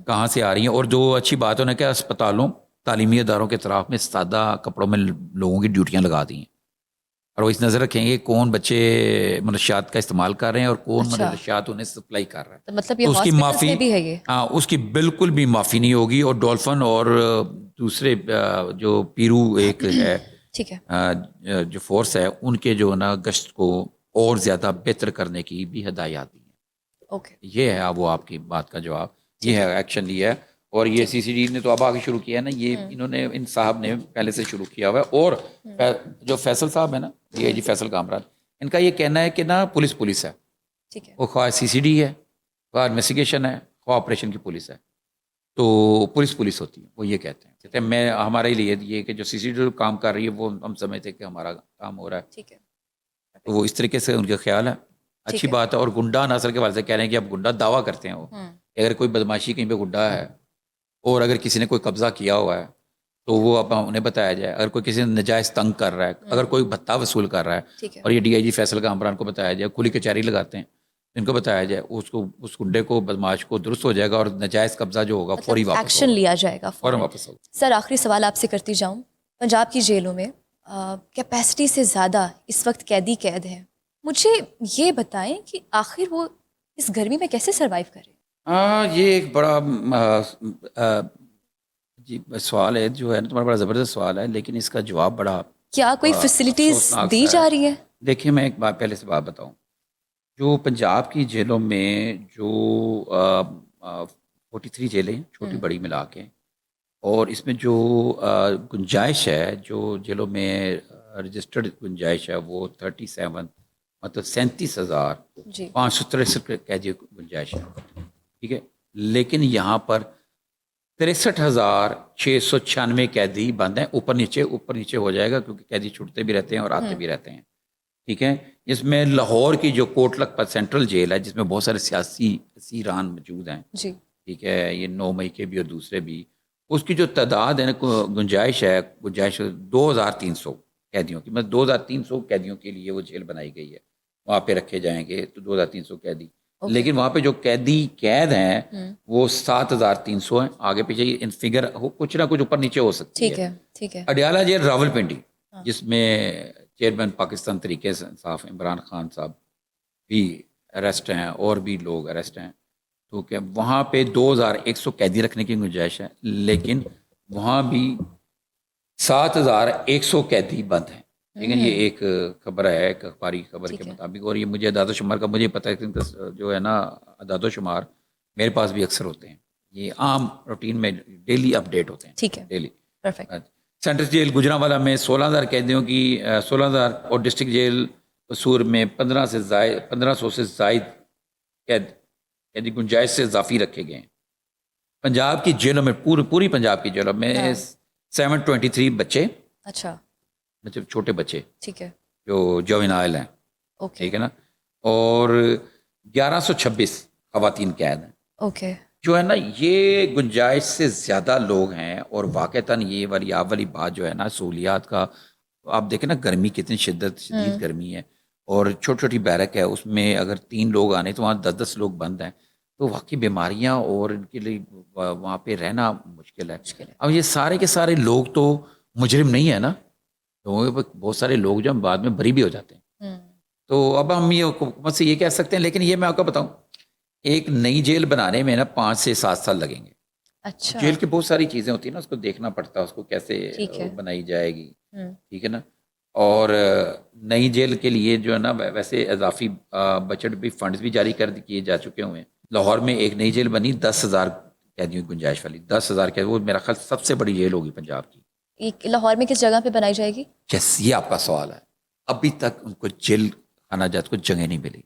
S2: کہاں سے آ رہی ہیں. اور جو اچھی بات ہے کہ اسپتالوں تعلیمی اداروں کے اطراف میں سادہ کپڑوں میں لوگوں کی ڈیوٹیاں لگا دی ہیں, اور وہ اس نظر رکھیں گے کون بچے منشیات کا استعمال کر رہے ہیں اور کون منشیات انہیں سپلائی کر رہا ہے.
S1: مطلب
S2: تو اس کی معافی
S1: بھی ہے یہ,
S2: ہاں اس کی بالکل بھی معافی نہیں ہوگی. اور ڈولفن اور دوسرے جو پیرو ایک ہے جو فورس ہے ان کے جو نا گشت کو اور زیادہ بہتر کرنے کی بھی ہدایات دی ہیں. یہ ہے وہ آپ کی بات کا جواب, یہ ہے ایکشن لیا ہے. اور یہ سی سی ڈی نے تو اب آگے شروع کیا ہے نا, یہ انہوں نے ان صاحب نے پہلے سے شروع کیا ہوا ہے. اور جو فیصل صاحب ہے نا, یہ جی فیصل کامران, ان کا یہ کہنا ہے کہ نا پولیس ہے, وہ خواہ سی سی ڈی ہے, خواہ انویسٹیگیشن ہے, خواہ آپریشن کی پولیس ہے, تو پولیس ہوتی ہے. وہ یہ کہتے ہیں میں ہمارے لیے یہ کہ جو سی سی ڈی کام کر رہی ہے وہ ہم سمجھتے کہ ہمارا کام ہو رہا ہے, تو وہ اس طریقے سے ان کا خیال ہے. اچھی بات ہے. اور گنڈا ناصر کے والد سے کہہ رہے ہیں کہ اب گنڈا دعویٰ کرتے ہیں وہ, اگر کوئی بدماشی کہیں پہ گنڈا ہے اور اگر کسی نے کوئی قبضہ کیا ہوا ہے تو وہ اب انہیں بتایا جائے. اگر کوئی کسی نے نجائز تنگ کر رہا ہے, اگر کوئی بھتہ وصول کر رہا ہے, اور یہ ڈی آئی جی فیصل کامران کو بتایا جائے, کھلی کچہری لگاتے ہیں, ان کو بتایا جائے, اس گنڈے کو بدماش کو درست ہو جائے گا اور نجائز قبضہ جو ہوگا فوری واپس
S1: ایکشن لیا جائے گا,
S2: فوراً واپس ہوگا.
S1: سر آخری سوال آپ سے کرتی جاؤں, پنجاب کی جیلوں میں کیپیسٹی سے زیادہ اس وقت قید ہیں, مجھے یہ بتائیں کہ آخر وہ اس گرمی میں کیسے سروائیو کریں؟
S2: یہ ایک بڑا جی سوال ہے جو ہے نا, تمہارا بڑا زبردست سوال ہے, لیکن اس کا جواب بڑا
S1: کیا کوئی فیسلٹیز دی جا رہی ہے؟
S2: دیکھیے میں ایک بات پہلے سے بات بتاؤں, جو پنجاب کی جیلوں میں جو 43 جیلیں چھوٹی بڑی ملا کے, اور اس میں جو گنجائش ہے جو جیلوں میں رجسٹرڈ گنجائش ہے وہ 37 مطلب 37,563 قیدی گنجائش ہے, ٹھیک ہے. لیکن یہاں پر 63,696 قیدی بند ہیں, اوپر نیچے ہو جائے گا کیونکہ قیدی چھوٹتے بھی رہتے ہیں اور آتے بھی رہتے ہیں, ٹھیک ہے. اس میں لاہور کی جو کوٹ لکھپت سینٹرل جیل ہے جس میں بہت سارے سیاسی اسیران موجود ہیں, ٹھیک ہے, یہ 9 مئی کے بھی اور دوسرے بھی, اس کی جو تعداد ہے نا گنجائش 2,300 قیدیوں کی, مطلب 2,300 قیدیوں کے لیے وہ جیل بنائی گئی ہے, وہاں پہ رکھے جائیں گے تو 2,300 قیدی. لیکن وہاں پہ جو قید ہیں وہ 7,300 ہیں. آگے پیچھے ان فگر کچھ نہ کچھ اوپر نیچے ہو سکتی ہے. اڈیالہ جیل راول پنڈی جس میں چیئرمین پاکستان تحریک انصاف عمران خان صاحب بھی اریسٹ ہیں اور بھی لوگ اریسٹ ہیں, تو کہ وہاں پہ 2,100 قیدی رکھنے کی گنجائش ہے, لیکن وہاں بھی 7,100 قیدی بند ہیں. لیکن یہ ایک خبر ہے, ایک اخباری خبر کے مطابق, اور یہ مجھے اعداد و شمار کا مجھے پتہ ہے کہ جو ہے نا اعداد و شمار میرے پاس بھی اکثر ہوتے ہیں, یہ عام روٹین میں ڈیلی اپڈیٹ ہوتے ہیں.
S1: ٹھیک ہے,
S2: daily.
S1: Perfect.
S2: Central jail Gujranwala میں 16,000 قیدیوں کی 16,000 اور ڈسٹرکٹ جیل قصور میں 1500 سے زائد قیدی گنجائش سے اضافی رکھے گئے ہیں. پنجاب کی جیلوں میں پوری پنجاب کی جیلوں میں 723 بچے,
S1: اچھا,
S2: مطلب چھوٹے بچے
S1: ٹھیک ہے,
S2: جو جوینائل ہیں,
S1: اوکے,
S2: ٹھیک ہے نا, اور 1126 خواتین قید ہیں.
S1: اوکے,
S2: جو ہے نا یہ گنجائش سے زیادہ لوگ ہیں. اور واقعتاً یہ والی بات جو ہے نا سہولیات کا, آپ دیکھیں نا گرمی کتنی شدید گرمی ہے, اور چھوٹی چھوٹی بیرک ہے, اس میں اگر 3 لوگ آنے تو وہاں 10 لوگ بند ہیں, تو واقعی بیماریاں اور ان کے لیے وہاں پہ رہنا مشکل ہے. اب یہ سارے کے سارے لوگ تو مجرم نہیں ہے نا, تو بہت سارے لوگ جو ہم بعد میں بری بھی ہو جاتے ہیں. تو اب ہم یہ حکومت سے یہ کہہ سکتے ہیں, لیکن یہ میں آپ کو بتاؤں ایک نئی جیل بنانے میں نا 5 سے 7 سال لگیں گے.
S1: اچھا,
S2: جیل کی بہت ساری چیزیں ہوتی ہیں نا, اس کو دیکھنا پڑتا ہے, اس کو کیسے بنائی جائے گی, ٹھیک ہے نا. اور نئی جیل کے لیے جو ہے نا ویسے اضافی بجٹ بھی فنڈز بھی جاری کیے جا چکے ہوئے ہیں. لاہور میں ایک نئی جیل بنی 10,000 قیدیوں کی گنجائش والی, 10,000 قیدی, وہ میرا خیال سب سے بڑی جیل ہوگی پنجاب کی.
S1: ایک لاہور میں کس جگہ پہ بنائی جائے گی؟
S2: یس, یہ آپ کا سوال ہے. ابھی تک ان کو جیل خانہ جات کو جگہ نہیں ملی,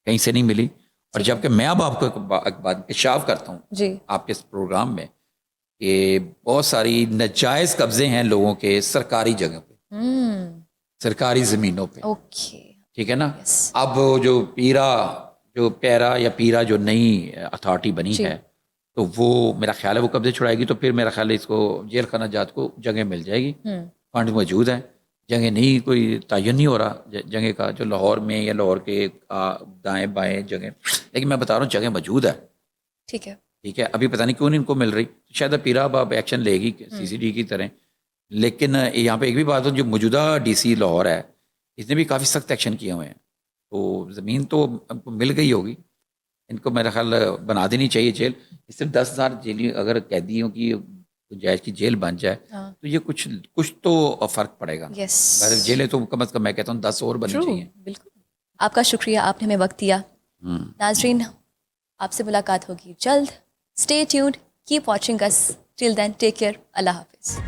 S2: کہیں سے نہیں ملی. اور جبکہ میں اب آپ کو ایک بات انکشاف کرتا ہوں
S1: جی
S2: آپ کے اس پروگرام میں کہ بہت ساری ناجائز قبضے ہیں لوگوں کے سرکاری جگہ پہ, سرکاری زمینوں پہ,
S1: اوکے,
S2: ٹھیک ہے نا. اب جو پیرا جو نئی اتھارٹی بنی ہے, تو وہ میرا خیال ہے وہ قبضے چھڑائے گی, تو پھر میرا خیال ہے اس کو جیل خانہ جات کو جگہ مل جائے گی. فنڈ موجود ہیں, جگہ نہیں, کوئی تعین نہیں ہو رہا جگہ کا, جو لاہور میں یا لاہور کے دائیں بائیں جگہ, لیکن میں بتا رہا ہوں جگہ موجود ہے.
S1: ٹھیک ہے,
S2: ٹھیک ہے, ابھی پتہ نہیں کیوں نہیں ان کو مل رہی, شاید پیرا اب ایکشن لے گی CCD کی طرح. لیکن یہاں پہ ایک بھی بات ہو, جو موجودہ DC لاہور ہے اس نے بھی کافی سخت ایکشن کیے ہوئے ہیں, تو زمین تو ہم کو مل گئی ہوگی. ان کو میرا خیال بنا دینی چاہیے جیل. صرف 10,000 جیلی اگر قیدیوں کی گنجائش کی جیل بن جائے تو یہ کچھ تو فرق پڑے گا. جیلیں تو کم از کم میں کہتا ہوں 10 اور بننی چاہیے.
S1: بالکل, آپ کا شکریہ, آپ نے ہمیں وقت دیا. ناظرین, آپ سے ملاقات ہوگی جلد. اسٹے ٹیونڈ, کیپ واچنگ اس. ٹل دین ٹیک کیئر, اللہ حافظ.